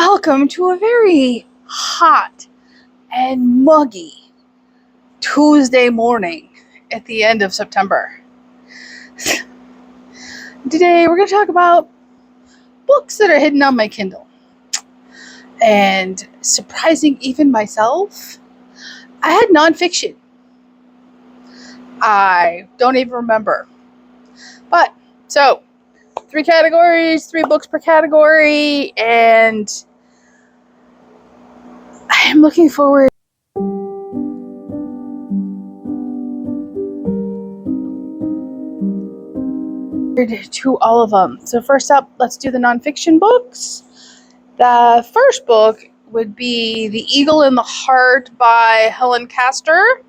Welcome to a very hot and muggy Tuesday morning at the end of September. Today we're going to talk about books that are hidden on my Kindle. And surprising even myself, I had nonfiction. I don't even remember. But, so, 3 categories, 3 books per category, and I am looking forward to all of them. So first up, let's do the nonfiction books. The first book would be The Eagle in the Heart by Helen Castor.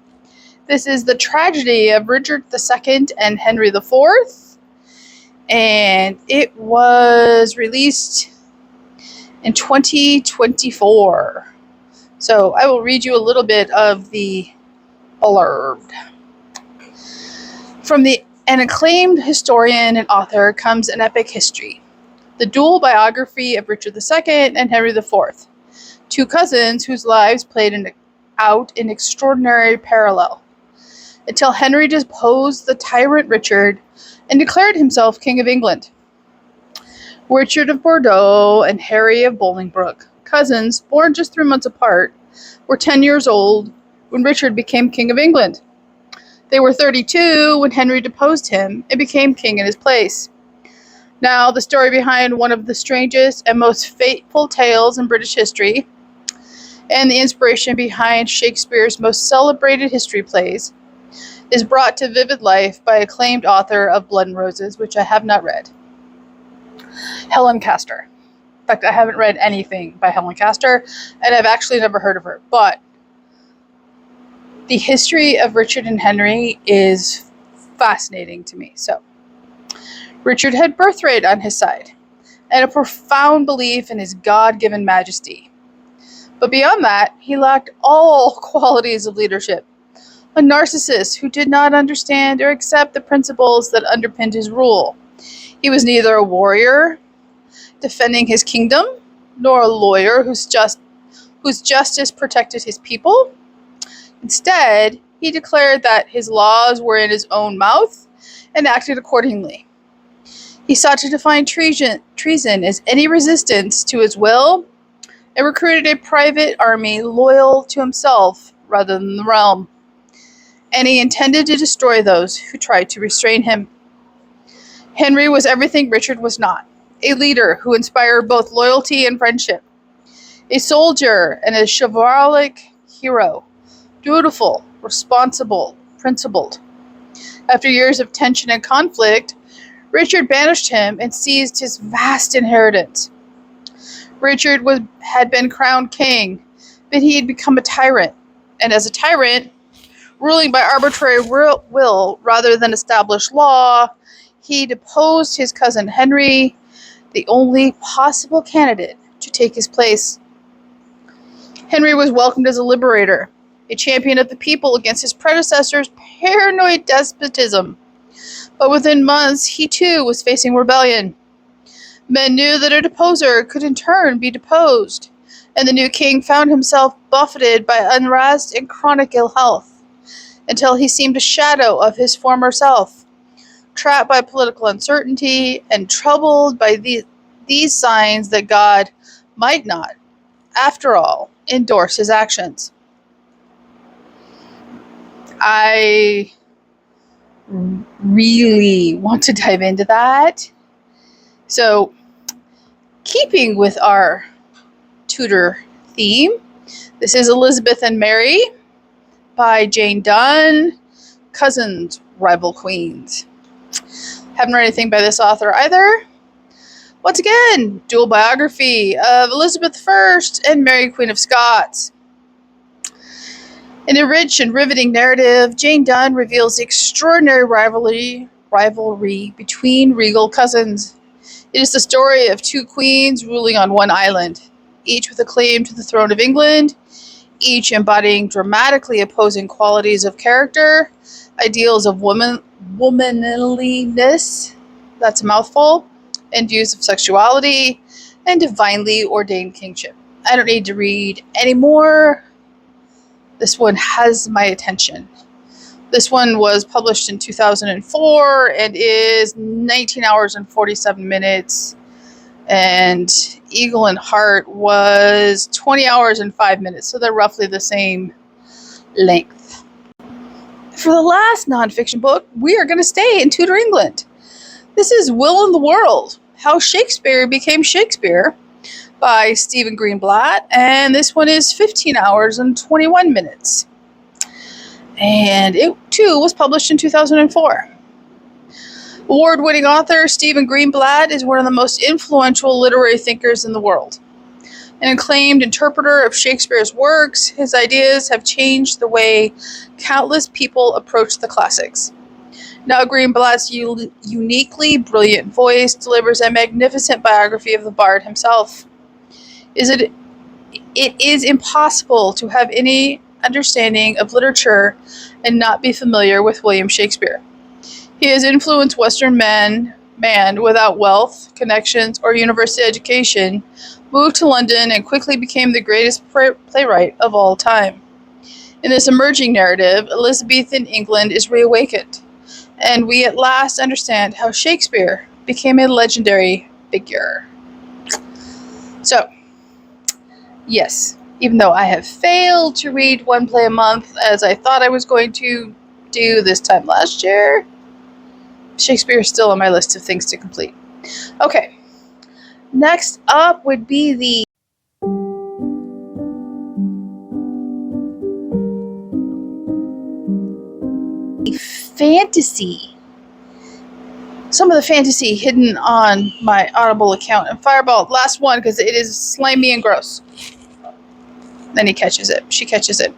This is the tragedy of Richard II and Henry IV. And it was released in 2024. So I will read you a little bit of the blurb. From an acclaimed historian and author comes an epic history. The dual biography of Richard II and Henry IV, 2 cousins whose lives played out in extraordinary parallel, until Henry deposed the tyrant Richard and declared himself King of England. Richard of Bordeaux and Harry of Bolingbroke, cousins born just 3 months apart, were 10 years old when Richard became King of England. They were 32 when Henry deposed him and became king in his place. Now, the story behind one of the strangest and most fateful tales in British history, and the inspiration behind Shakespeare's most celebrated history plays, is brought to vivid life by acclaimed author of Blood and Roses, which I have not read, Helen Castor. In fact, I haven't read anything by Helen Castor, and I've actually never heard of her. But the history of Richard and Henry is fascinating to me. So, Richard had birthright on his side, and a profound belief in his God-given majesty. But beyond that, he lacked all qualities of leadership. A narcissist who did not understand or accept the principles that underpinned his rule. He was neither a warrior defending his kingdom, nor a lawyer whose justice protected his people. Instead, he declared that his laws were in his own mouth and acted accordingly. He sought to define treason as any resistance to his will and recruited a private army loyal to himself rather than the realm. And he intended to destroy those who tried to restrain him. Henry was everything Richard was not. A leader who inspired both loyalty and friendship. A soldier and a chivalric hero. Dutiful, responsible, principled. After years of tension and conflict, Richard banished him and seized his vast inheritance. Richard had been crowned king, but he had become a tyrant. And as a tyrant, ruling by arbitrary will rather than established law, he deposed his cousin Henry, the only possible candidate to take his place. Henry was welcomed as a liberator, a champion of the people against his predecessor's paranoid despotism. But within months, he too was facing rebellion. Men knew that a deposer could in turn be deposed, and the new king found himself buffeted by unrest and chronic ill health, until he seemed a shadow of his former self, trapped by political uncertainty and troubled by these signs that God might not, after all, endorse his actions. I really want to dive into that. So, keeping with our Tudor theme, this is Elizabeth and Mary by Jane Donne, Cousins, Rival Queens. Haven't read anything by this author either. Once again, dual biography of Elizabeth I and Mary, Queen of Scots. In a rich and riveting narrative, Jane Donne reveals the extraordinary rivalry between regal cousins. It is the story of 2 queens ruling on one island, each with a claim to the throne of England, each embodying dramatically opposing qualities of character, ideals of womanliness, that's a mouthful, and views of sexuality, and divinely ordained kingship. I don't need to read anymore. This one has my attention. This one was published in 2004 and is 19 hours and 47 minutes. And Eagle and Heart was 20 hours and 5 minutes. So they're roughly the same length. For the last nonfiction book, we are going to stay in Tudor England. This is Will in the World, How Shakespeare Became Shakespeare by Stephen Greenblatt. And this one is 15 hours and 21 minutes. And it, too, was published in 2004. Award-winning author Stephen Greenblatt is one of the most influential literary thinkers in the world. An acclaimed interpreter of Shakespeare's works, his ideas have changed the way countless people approach the classics. Now Greenblatt's uniquely brilliant voice delivers a magnificent biography of the bard himself. It is impossible to have any understanding of literature and not be familiar with William Shakespeare. He has influenced Western man without wealth, connections, or university education, moved to London and quickly became the greatest playwright of all time. In this emerging narrative, Elizabethan England is reawakened, and we at last understand how Shakespeare became a legendary figure. So, yes, even though I have failed to read one play a month as I thought I was going to do this time last year, Shakespeare is still on my list of things to complete. Okay, next up would be the fantasy. Some of the fantasy hidden on my Audible account. And Fireball, last one, because it is slimy and gross. Then he catches it. She catches it.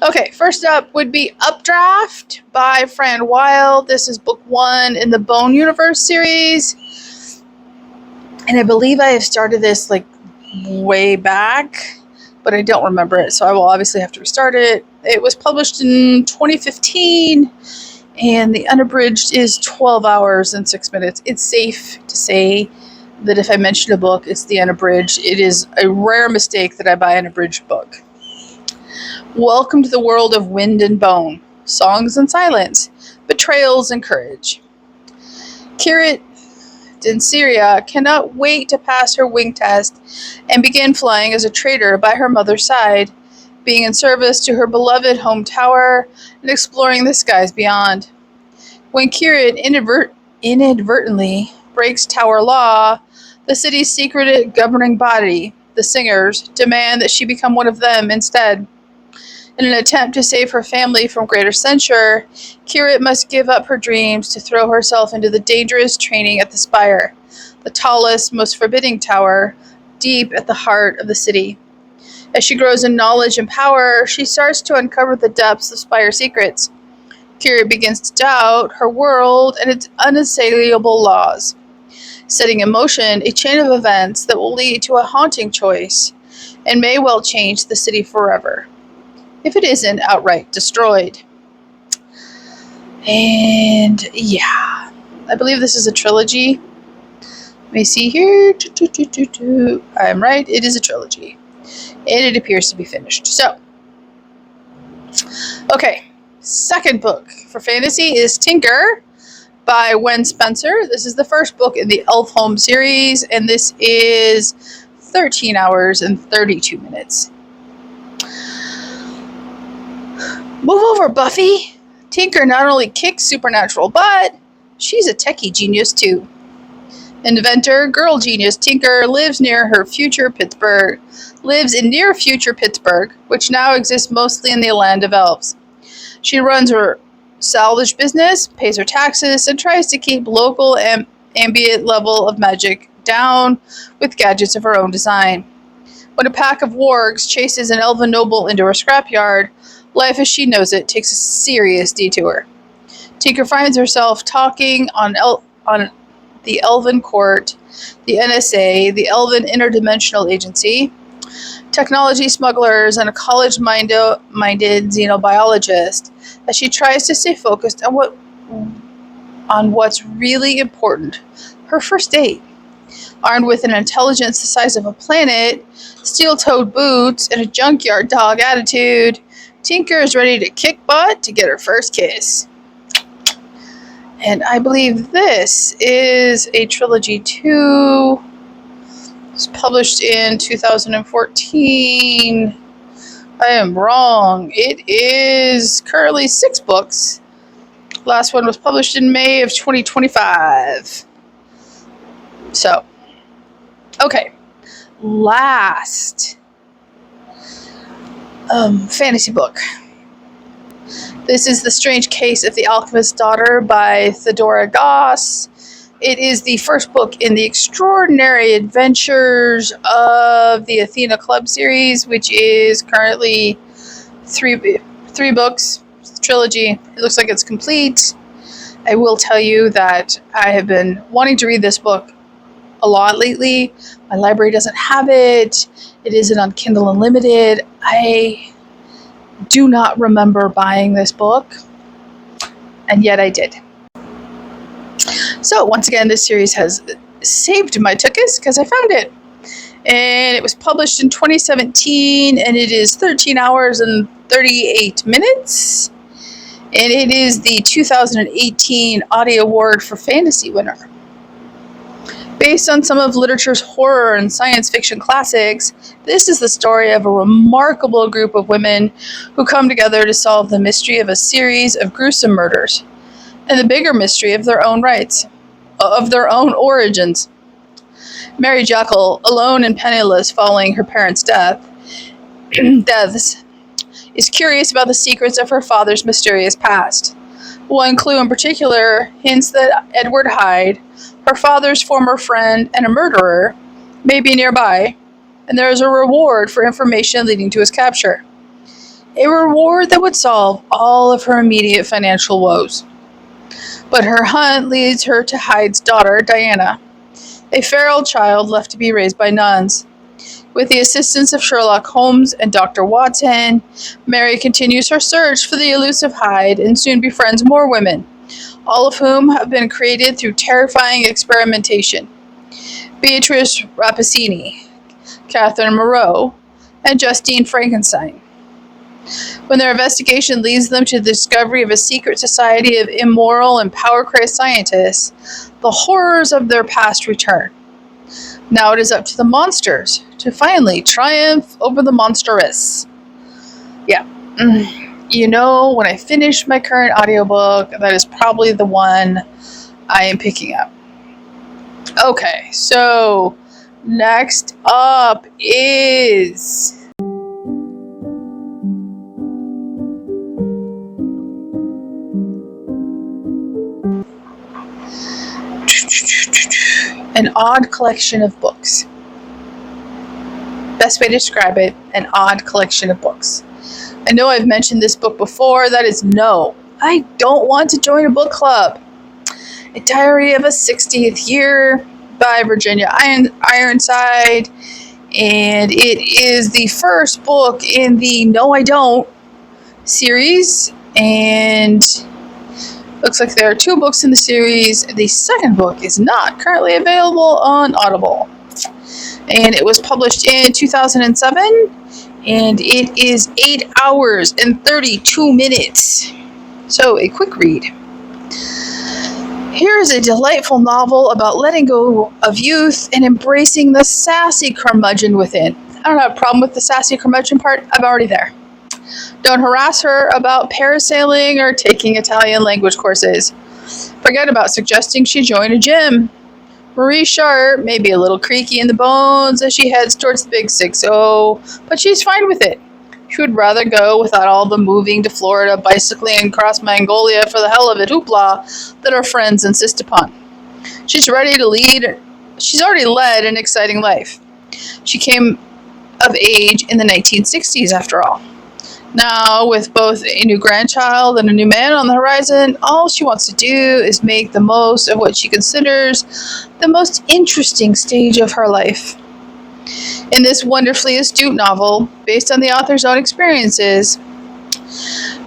Okay, first up would be Updraft by Fran Wilde. This is book 1 in the Bone Universe series. And I believe I have started this like way back, but I don't remember it, so I will obviously have to restart it. It was published in 2015, and the unabridged is 12 hours and 6 minutes. It's safe to say that if I mention a book, it's the unabridged. It is a rare mistake that I buy an abridged book. Welcome to the world of wind and bone, songs and silence, betrayals and courage. Kirit Dinsyria cannot wait to pass her wing test and begin flying as a traitor by her mother's side, being in service to her beloved home tower and exploring the skies beyond. When Kirit inadvertently breaks tower law, the city's secret governing body, the Singers, demand that she become one of them instead. In an attempt to save her family from greater censure, Kirit must give up her dreams to throw herself into the dangerous training at the Spire, the tallest, most forbidding tower, deep at the heart of the city. As she grows in knowledge and power, she starts to uncover the depths of Spire secrets. Kirit begins to doubt her world and its unassailable laws, setting in motion a chain of events that will lead to a haunting choice and may well change the city forever, if it isn't outright destroyed. And yeah, I believe this is a trilogy. Let me see here. I'm right, it is a trilogy. And it appears to be finished. So, okay, second book for fantasy is Tinker by Wen Spencer. This is the first book in the Elfhome series, and this is 13 hours and 32 minutes. Move over, Buffy. Tinker not only kicks supernatural butt, she's a techie genius too. Inventor, girl genius Tinker lives in near future Pittsburgh, which now exists mostly in the land of elves. She runs her salvage business, pays her taxes, and tries to keep local ambient level of magic down with gadgets of her own design. When a pack of wargs chases an elven noble into her scrapyard, life as she knows it takes a serious detour. Tinker finds herself talking on the Elven Court, the NSA, the Elven Interdimensional Agency, technology smugglers, and a college-minded xenobiologist as she tries to stay focused on what's really important, her first date. Armed with an intelligence the size of a planet, steel-toed boots, and a junkyard dog attitude, Tinker is ready to kick butt to get her first kiss. And I believe this is a trilogy 2. It was published in 2014. I am wrong. It is currently 6 books. Last one was published in May of 2025. So, okay. Last fantasy book. This is The Strange Case of the Alchemist's Daughter by Theodora Goss. It is the first book in the Extraordinary Adventures of the Athena Club series, which is currently three books, trilogy. It looks like it's complete. I will tell you that I have been wanting to read this book a lot lately. My library doesn't have it. It isn't on Kindle Unlimited. I do not remember buying this book, and yet I did. So once again, this series has saved my tuchus because I found it. And it was published in 2017, and it is 13 hours and 38 minutes. And it is the 2018 Audie Award for Fantasy winner. Based on some of literature's horror and science fiction classics, this is the story of a remarkable group of women who come together to solve the mystery of a series of gruesome murders, and the bigger mystery of their own origins. Mary Jekyll, alone and penniless following her parents' deaths, is curious about the secrets of her father's mysterious past. One clue in particular hints that Edward Hyde, her father's former friend and a murderer, may be nearby, and there is a reward for information leading to his capture. A reward that would solve all of her immediate financial woes. But her hunt leads her to Hyde's daughter, Diana, a feral child left to be raised by nuns. With the assistance of Sherlock Holmes and Dr. Watson, Mary continues her search for the elusive Hyde and soon befriends more women, all of whom have been created through terrifying experimentation. Beatrice Rappaccini, Catherine Moreau, and Justine Frankenstein. When their investigation leads them to the discovery of a secret society of immoral and power-crazed scientists, the horrors of their past return. Now it is up to the monsters to finally triumph over the monstrous. Yeah. You know, when I finish my current audiobook, that is probably the one I am picking up. Okay, so next up is an odd collection of books. Best way to describe it, an odd collection of books. I know I've mentioned this book before. That is no. I don't want to join a book club. A Diary of a 60th Year by Virginia Ironside. And it is the first book in the No I Don't series. And looks like there are 2 books in the series. The second book is not currently available on Audible. And it was published in 2007. And it is 8 hours and 32 minutes. So a quick read. Here is a delightful novel about letting go of youth and embracing the sassy curmudgeon within. I don't have a problem with the sassy curmudgeon part. I'm already there. Don't harass her about parasailing or taking Italian language courses. Forget about suggesting she join a gym. Marie Sharp may be a little creaky in the bones as she heads towards the big 6-0, but she's fine with it. She would rather go without all the moving to Florida, bicycling across Mongolia for the hell of it hoopla that her friends insist upon. She's ready to lead. She's already led an exciting life. She came of age in the 1960s, after all. Now, with both a new grandchild and a new man on the horizon, all she wants to do is make the most of what she considers the most interesting stage of her life. In this wonderfully astute novel, based on the author's own experiences,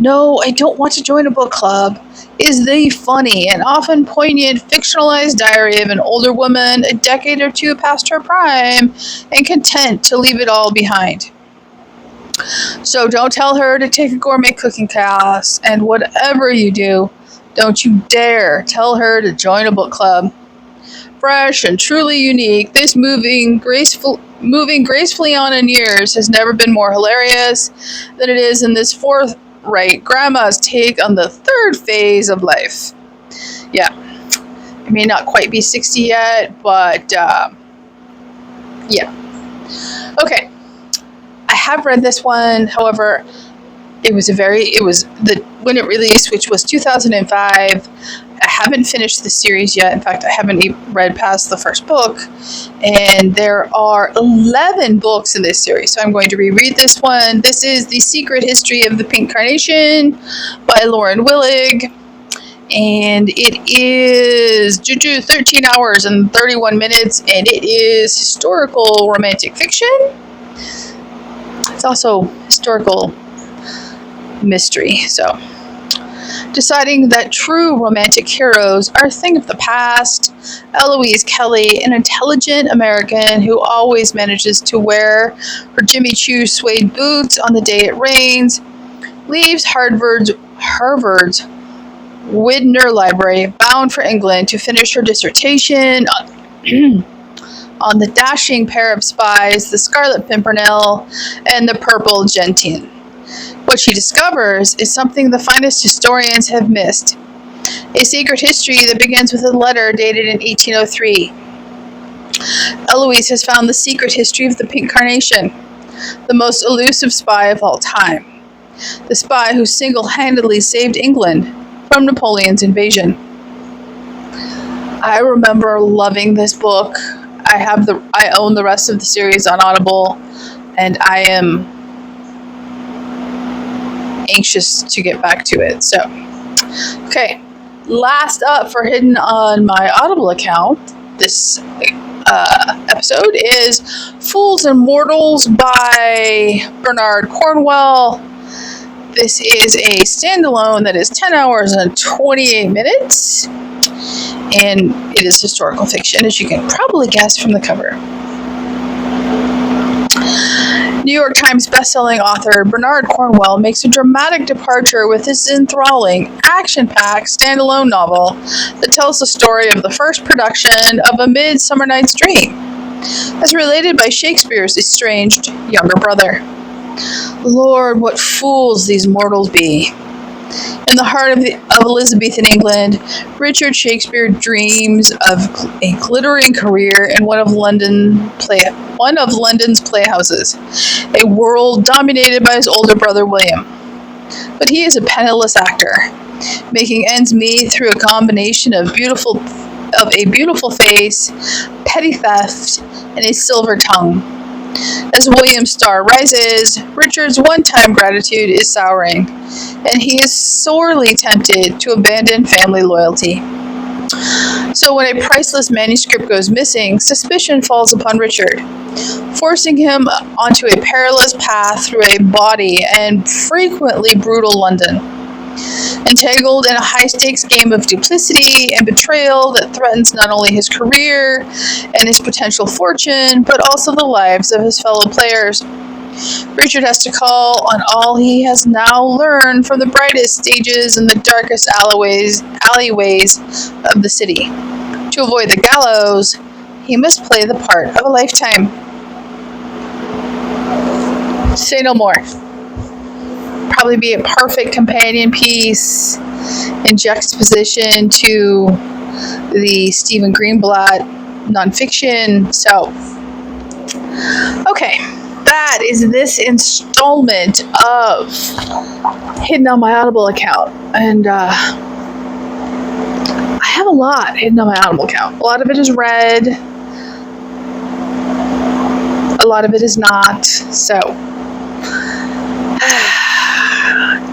no, I don't want to join a book club. is the funny and often poignant fictionalized diary of an older woman a decade or two past her prime and content to leave it all behind. So don't tell her to take a gourmet cooking class, and whatever you do, don't you dare tell her to join a book club. Fresh and truly unique, this moving gracefully on in years has never been more hilarious than it is in this forthright grandma's take on the third phase of life. Yeah, I may not quite be 60 yet, but yeah. Okay, I have read this one. However, when it released, which was 2005. I haven't finished the series yet. In fact, I haven't even read past the first book. And there are 11 books in this series. So I'm going to reread this one. This is The Secret History of the Pink Carnation by Lauren Willig. And it is 13 hours and 31 minutes. And it is historical romantic fiction. It's also historical mystery. So, deciding that true romantic heroes are a thing of the past, Eloise Kelly, an intelligent American who always manages to wear her Jimmy Choo suede boots on the day it rains, leaves Harvard's Widener Library bound for England to finish her dissertation on the dashing pair of spies, the Scarlet Pimpernel and the Purple Gentian. What she discovers is something the finest historians have missed. A secret history that begins with a letter dated in 1803. Eloise has found the secret history of the Pink Carnation, the most elusive spy of all time. The spy who single-handedly saved England from Napoleon's invasion. I remember loving this book. I own the rest of the series on Audible, and I am anxious to get back to it. So, okay, last up for hidden on my Audible account this episode is Fools and Mortals by Bernard Cornwell. This is a standalone that is 10 hours and 28 minutes, and it is historical fiction, as you can probably guess from the cover. New York Times bestselling author Bernard Cornwell makes a dramatic departure with his enthralling, action-packed standalone novel that tells the story of the first production of A Midsummer Night's Dream, as related by Shakespeare's estranged younger brother. Lord, what fools these mortals be! In the heart of Elizabethan England, Richard Shakespeare dreams of a glittering career in one of London's playhouses, a world dominated by his older brother William. But he is a penniless actor, making ends meet through a combination of a beautiful face, petty theft, and a silver tongue. As William's star rises, Richard's one-time gratitude is souring, and he is sorely tempted to abandon family loyalty. So when a priceless manuscript goes missing, suspicion falls upon Richard, forcing him onto a perilous path through a bawdy and frequently brutal London. Entangled in a high-stakes game of duplicity and betrayal that threatens not only his career and his potential fortune, but also the lives of his fellow players, Richard has to call on all he has now learned from the brightest stages and the darkest alleyways of the city. To avoid the gallows, he must play the part of a lifetime. Say no more. Probably be a perfect companion piece in juxtaposition to the Stephen Greenblatt nonfiction. So, okay, that is this installment of Hidden on my Audible account. And I have a lot hidden on my Audible account. A lot of it is read. A lot of it is not. So,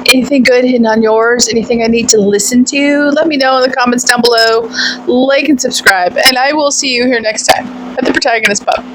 anything good hidden on yours? Anything I need to listen to? Let me know in the comments down below. Like and subscribe. And I will see you here next time at the Protagonist Pub.